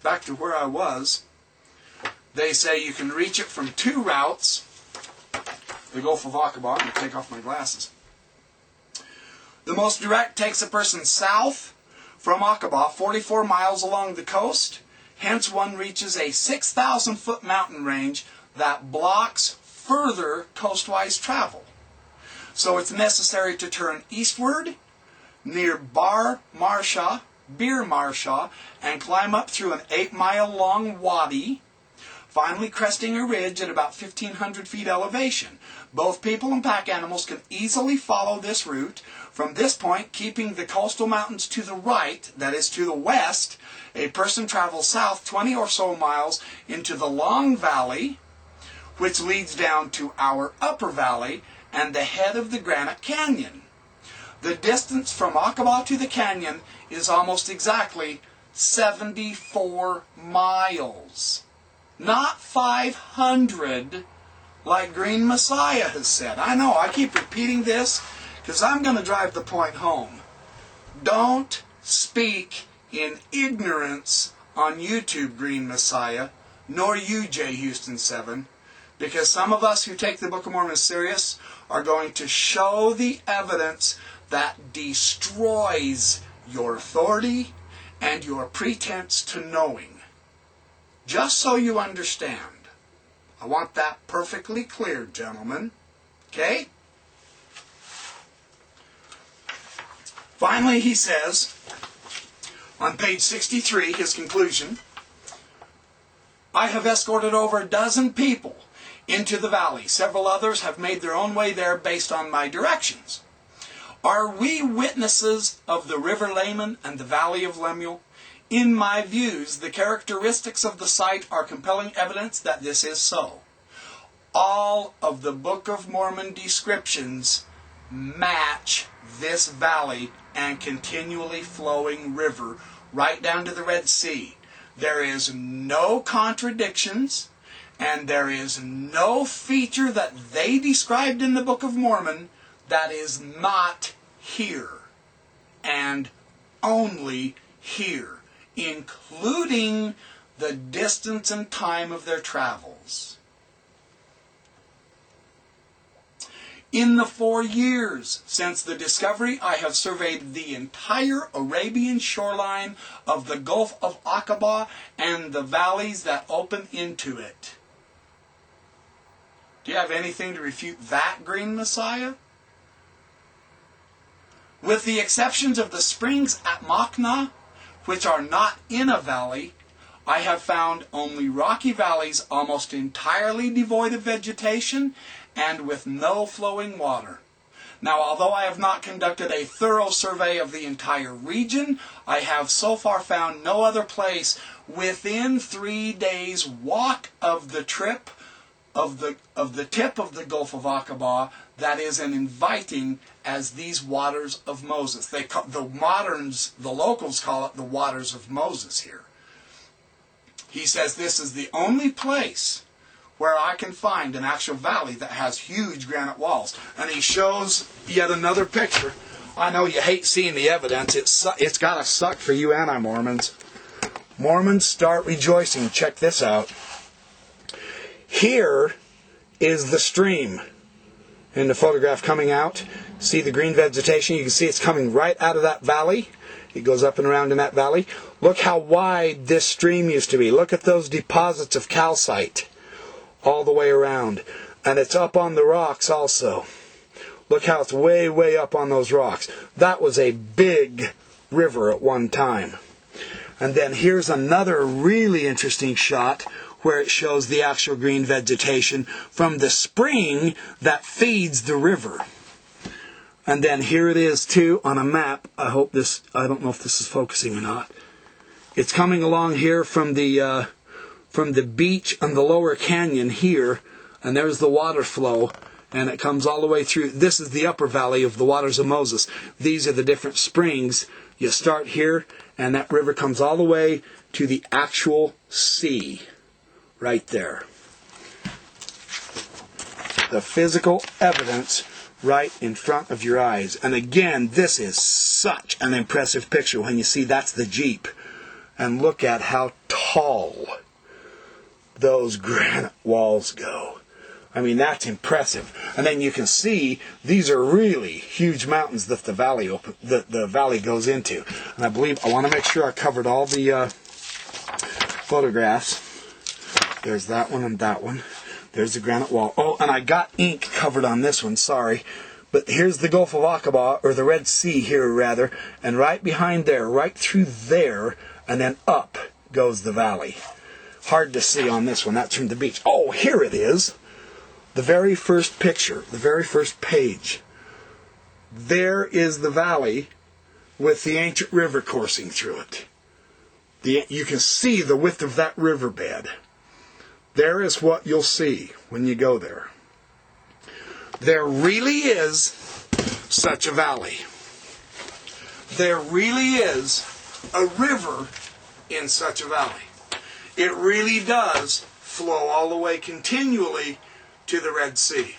back to where I was, they say you can reach it from 2 routes. The Gulf of Aqaba. I'm going to take off my glasses. The most direct takes a person south from Aqaba, 44 miles along the coast. Hence one reaches a 6,000-foot mountain range that blocks further coastwise travel. So it's necessary to turn eastward near Bir Marshah, and climb up through an 8-mile-long wadi, finally cresting a ridge at about 1,500 feet elevation. Both people and pack animals can easily follow this route. From this point, keeping the coastal mountains to the right, that is to the west, a person travels south 20 or so miles into the long valley, which leads down to our upper valley and the head of the Granite Canyon. The distance from Aqaba to the canyon is almost exactly 74 miles. Not 500 like Green Messiah has said. I know, I keep repeating this because I'm going to drive the point home. Don't speak in ignorance on YouTube, Green Messiah, nor you, J. Houston 7, because some of us who take the Book of Mormon serious are going to show the evidence that destroys your authority and your pretense to knowing. Just so you understand. I want that perfectly clear, gentlemen. Okay? Finally, he says, on page 63, his conclusion, I have escorted over a dozen people into the valley. Several others have made their own way there based on my directions. Are we witnesses of the river Laman and the valley of Lemuel? In my views, the characteristics of the site are compelling evidence that this is so. All of the Book of Mormon descriptions match this valley and continually flowing river right down to the Red Sea. There is no contradictions, and there is no feature that they described in the Book of Mormon that is not here, and only here, including the distance and time of their travels. In the 4 years since the discovery, I have surveyed the entire Arabian shoreline of the Gulf of Aqaba and the valleys that open into it. Do you have anything to refute that, Green Messiah? With the exceptions of the springs at Machna, which are not in a valley, I have found only rocky valleys almost entirely devoid of vegetation and with no flowing water. Now, although I have not conducted a thorough survey of the entire region, I have so far found no other place within 3 days' walk of the trip of the tip of the Gulf of Aqaba that is as inviting as these waters of Moses. The locals call it the waters of Moses here. He says this is the only place where I can find an actual valley that has huge granite walls. And he shows yet another picture. I know you hate seeing the evidence. It's got to suck for you anti-Mormons. Mormons, start rejoicing. Check this out. Here is the stream in the photograph coming out. See the green vegetation? You can see it's coming right out of that valley. It goes up and around in that valley. Look how wide this stream used to be. Look at those deposits of calcite all the way around. And it's up on the rocks also. Look how it's way, way up on those rocks. That was a big river at one time. And then here's another really interesting shot where it shows the actual green vegetation from the spring that feeds the river. And then here it is too on a map. I don't know if this is focusing or not. It's coming along here from the beach and the lower canyon here, and there's the water flow, and it comes all the way through. This is the upper valley of the waters of Moses. These are the different springs. You start here, and that river comes all the way to the actual sea, right there. The physical evidence right in front of your eyes. And again, this is such an impressive picture when you see that's the Jeep. And look at how tall tall those granite walls go. I mean, that's impressive. And then you can see these are really huge mountains that the valley goes into. And I want to make sure I covered all the photographs. There's that one and that one. There's the granite wall. Oh, and I got ink covered on this one, sorry. But here's the Gulf of Aqaba, or the Red Sea here rather, and right behind there, right through there, and then up goes the valley. Hard to see on this one, that's from the beach. Oh, here it is. The very first picture, the very first page. There is the valley with the ancient river coursing through it. You can see the width of that riverbed. There is what you'll see when you go there. There really is such a valley. There really is a river in such a valley. It really does flow all the way continually to the Red Sea.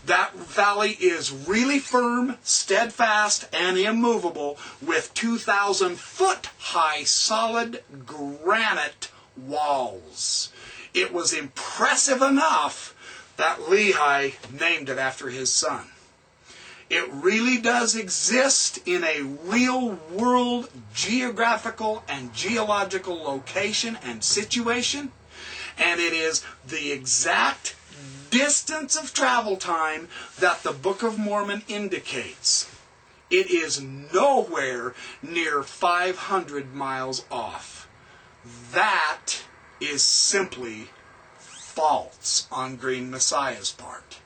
That valley is really firm, steadfast, and immovable with 2,000-foot high solid granite walls. It was impressive enough that Lehi named it after his son. It really does exist in a real-world geographical and geological location and situation, and it is the exact distance of travel time that the Book of Mormon indicates. It is nowhere near 500 miles off. That is simply false on Green Messiah's part.